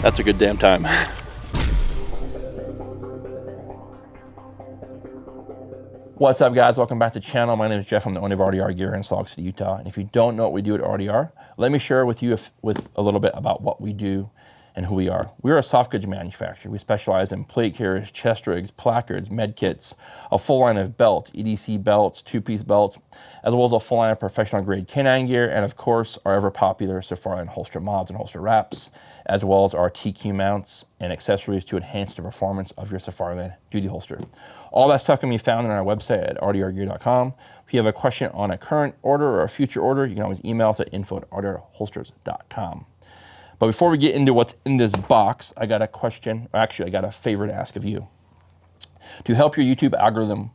That's a good damn time. What's up, guys? Welcome back to the channel. My name is Jeff. I'm the owner of RDR Gear in Salt Lake City, Utah. And if you don't know what we do at RDR, let me share with you with a little bit about what we do and who we are. We're a soft goods manufacturer. We specialize in plate carriers, chest rigs, placards, med kits, a full line of belt, EDC belts, two-piece belts, as well as a full line of professional grade canine gear, and of course, our ever popular Safari and holster mods and holster wraps, as well as our TQ mounts and accessories to enhance the performance of your Safari duty holster. All that stuff can be found on our website at rdrgear.com. If you have a question on a current order or a future order, you can always email us at info@rdrholsters.com. But before we get into what's in this box, I got a question, or actually I got a favor to ask of you. To help your YouTube algorithm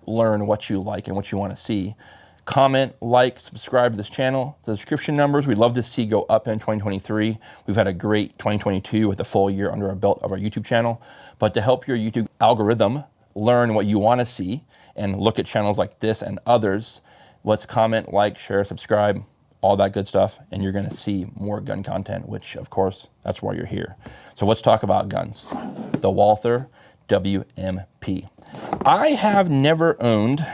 learn what you like and what you want to see, comment, like, subscribe to this channel. The subscription numbers we'd love to see go up in 2023. We've had a great 2022 with a full year under our belt of our YouTube channel. But to help your YouTube algorithm learn what you want to see and look at channels like this and others, let's comment, like, share, subscribe, all that good stuff, and you're going to see more gun content, which of course that's why you're here. So let's talk about guns. The Walther WMP. I have never owned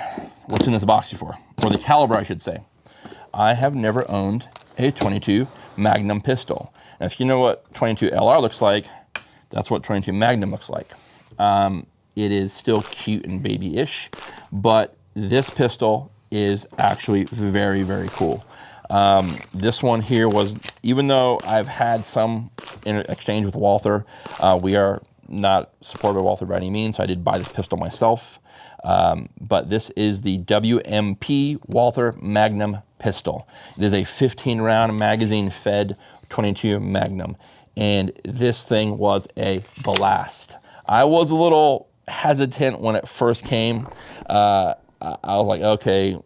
what's in this box before, or the caliber I should say. I have never owned a 22 Magnum pistol. And if you know what 22 LR looks like, that's what 22 Magnum looks like. It is still cute and baby-ish, but this pistol is actually very, very cool. This one here was, even though I've had some exchange with Walther, we are not supported by Walther by any means, so I did buy this pistol myself. But this is the WMP Walther Magnum pistol. It is a 15-round magazine-fed 22 Magnum, and this thing was a blast. I was a little hesitant when it first came. I was like, okay,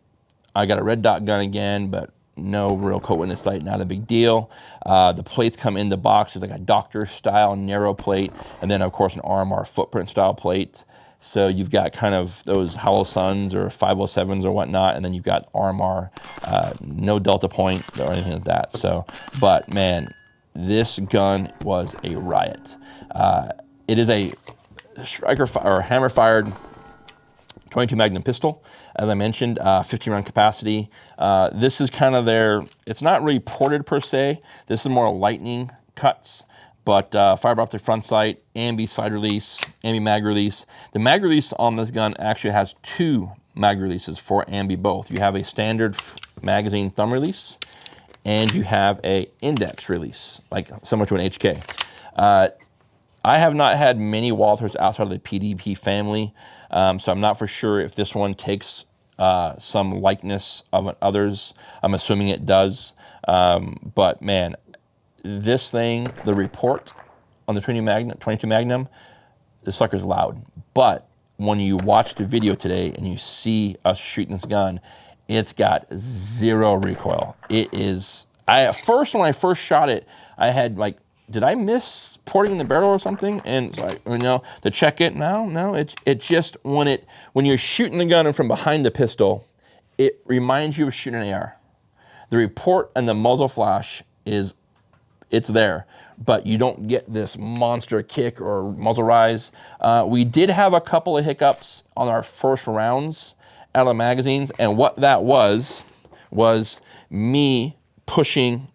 I got a red dot gun again, but no real coat witness sight, not a big deal. The plates come in the box. There's like a doctor style narrow plate, and then of course an RMR footprint style plate. So you've got kind of those Hollow Suns or 507s or whatnot, and then you've got RMR, no delta point or anything like that. So, but man, this gun was a riot. It is a striker or hammer fired 22 Magnum pistol. As I mentioned, 15-round capacity. This is kind of their, it's not really ported per se. This is more lightning cuts, but fiber optic front sight, ambi side release, ambi mag release. The mag release on this gun actually has two mag releases for ambi both. You have a standard magazine thumb release, and you have a index release, like similar to an HK. I have not had many Walthers outside of the PDP family, so I'm not for sure if this one takes some likeness of others. I'm assuming it does, but man, this thing, the report on the 22 Magnum, the sucker's loud. But when you watch the video today and you see us shooting this gun, it's got zero recoil. It is, at first, when I first shot it, I had like, did I miss porting the barrel or something? And like, you know, to check it, no, it just, when you're shooting the gun from behind the pistol, it reminds you of shooting an AR. The report and the muzzle flash it's there, but you don't get this monster kick or muzzle rise. We did have a couple of hiccups on our first rounds out of the magazines, and what that was me pushing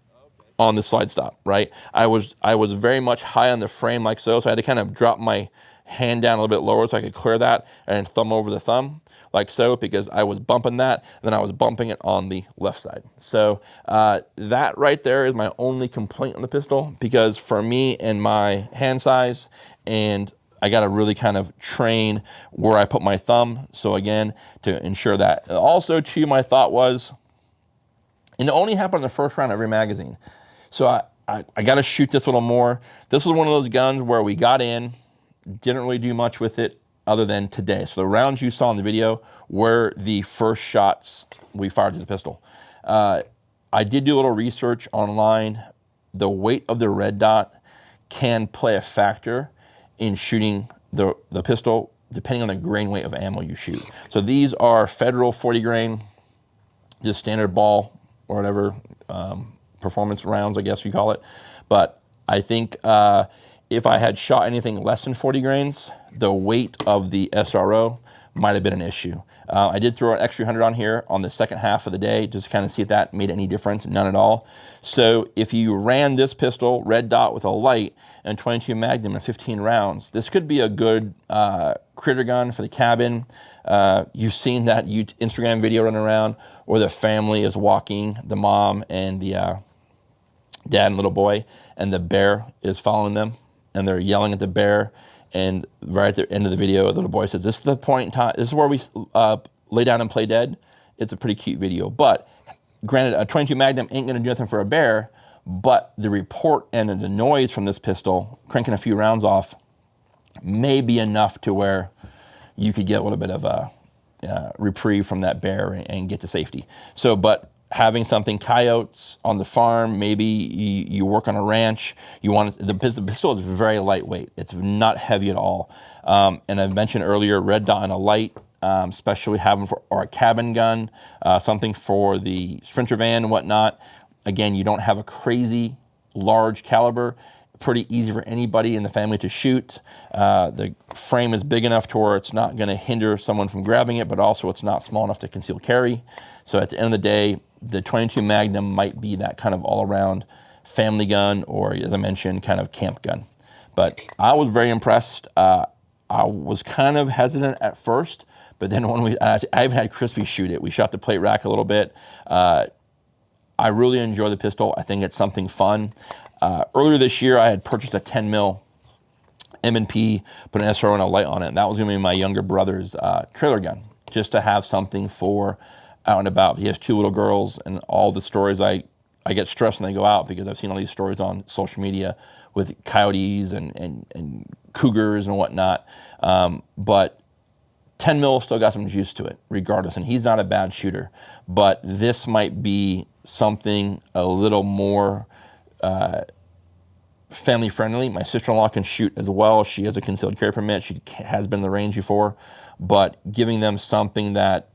on the slide stop, right? I was very much high on the frame like so I had to kind of drop my hand down a little bit lower so I could clear that and thumb over the thumb like so, because I was bumping that, and then I was bumping it on the left side. So that right there is my only complaint on the pistol, because for me and my hand size, and I got to really kind of train where I put my thumb. So again, to ensure that. Also too, my thought was, and it only happened in the first round of every magazine. So I got to shoot this a little more. This was one of those guns where we got in, didn't really do much with it other than today. So the rounds you saw in the video were the first shots we fired to the pistol. I did do a little research online. The weight of the red dot can play a factor in shooting the pistol, depending on the grain weight of ammo you shoot. So these are federal 40 grain, just standard ball or whatever, performance rounds, I guess you call it. But I think if I had shot anything less than 40 grains, the weight of the SRO might have been an issue. I did throw an extra 100 on here on the second half of the day, just to kind of see if that made any difference. None at all. So if you ran this pistol, red dot with a light, and 22 Magnum and 15 rounds, this could be a good critter gun for the cabin. You've seen that Instagram video running around where the family is walking, the mom and the dad and little boy, and the bear is following them, and they're yelling at the bear. And right at the end of the video, the little boy says, "This is the point in time. This is where we lay down and play dead." It's a pretty cute video. But granted, a 22 Magnum ain't going to do nothing for a bear, but the report and the noise from this pistol, cranking a few rounds off, may be enough to where you could get a little bit of a reprieve from that bear and get to safety. So, but having something, coyotes on the farm, maybe you work on a ranch, you want the pistol is very lightweight. It's not heavy at all. And I mentioned earlier, red dot and a light, especially having for or a cabin gun, something for the Sprinter van and whatnot. Again, you don't have a crazy large caliber. Pretty easy for anybody in the family to shoot. The frame is big enough to where it's not going to hinder someone from grabbing it, but also it's not small enough to conceal carry. So at the end of the day, the 22 Magnum might be that kind of all-around family gun, or as I mentioned, kind of camp gun. But I was very impressed. I was kind of hesitant at first, but then when I even had Crispy shoot it. We shot the plate rack a little bit. I really enjoy the pistol. I think it's something fun. Earlier this year, I had purchased a 10 mil M&P, put an SRO and a light on it. And that was going to be my younger brother's trailer gun, just to have something for out and about. He has 2 little girls, and all the stories, I get stressed when they go out because I've seen all these stories on social media with coyotes and cougars and whatnot. But 10 mil still got some juice to it, regardless. And he's not a bad shooter. But this might be something a little more family friendly. My sister-in-law can shoot as well. She has a concealed carry permit. She has been in the range before. But giving them something that,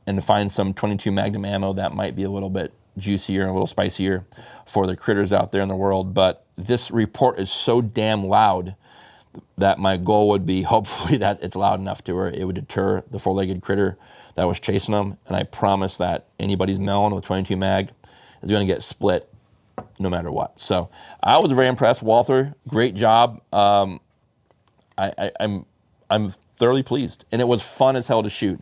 and to find some 22 Magnum ammo that might be a little bit juicier and a little spicier for the critters out there in the world. But this report is so damn loud that my goal would be hopefully that it's loud enough to where it would deter the 4-legged critter that was chasing them. And I promise that anybody's melon with 22 mag is going to get split no matter what. So I was very impressed. Walther, great job. I'm thoroughly pleased, and it was fun as hell to shoot.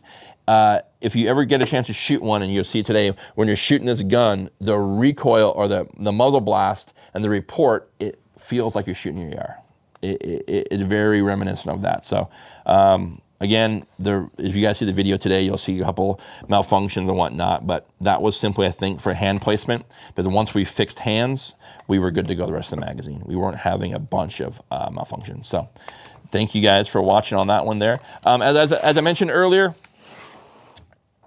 If you ever get a chance to shoot one, and you'll see today, when you're shooting this gun, the recoil or the muzzle blast and the report, it feels like you're shooting your AR. It's very reminiscent of that. So again, if you guys see the video today, you'll see a couple malfunctions and whatnot, but that was simply, I think, for hand placement, because once we fixed hands, we were good to go the rest of the magazine. We weren't having a bunch of malfunctions. So thank you guys for watching on that one there. As I mentioned earlier,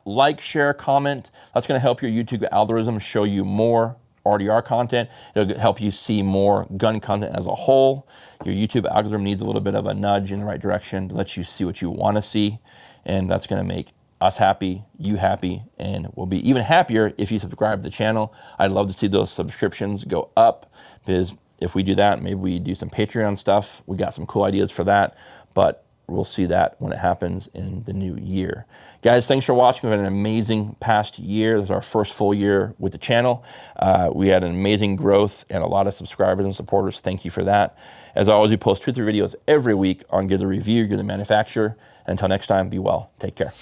like, share, comment. That's going to help your YouTube algorithm show you more RDR content. It'll help you see more gun content as a whole. Your YouTube algorithm needs a little bit of a nudge in the right direction to let you see what you want to see. And that's going to make us happy, you happy, and we'll be even happier if you subscribe to the channel. I'd love to see those subscriptions go up, because if we do that, maybe we do some Patreon stuff. We got some cool ideas for that, but we'll see that when it happens in the new year. Guys, thanks for watching. We've had an amazing past year. This is our first full year with the channel. We had an amazing growth and a lot of subscribers and supporters. Thank you for that. As always, we post 2 or 3 videos every week on Gear the Review, Gear the Manufacturer. Until next time, be well. Take care.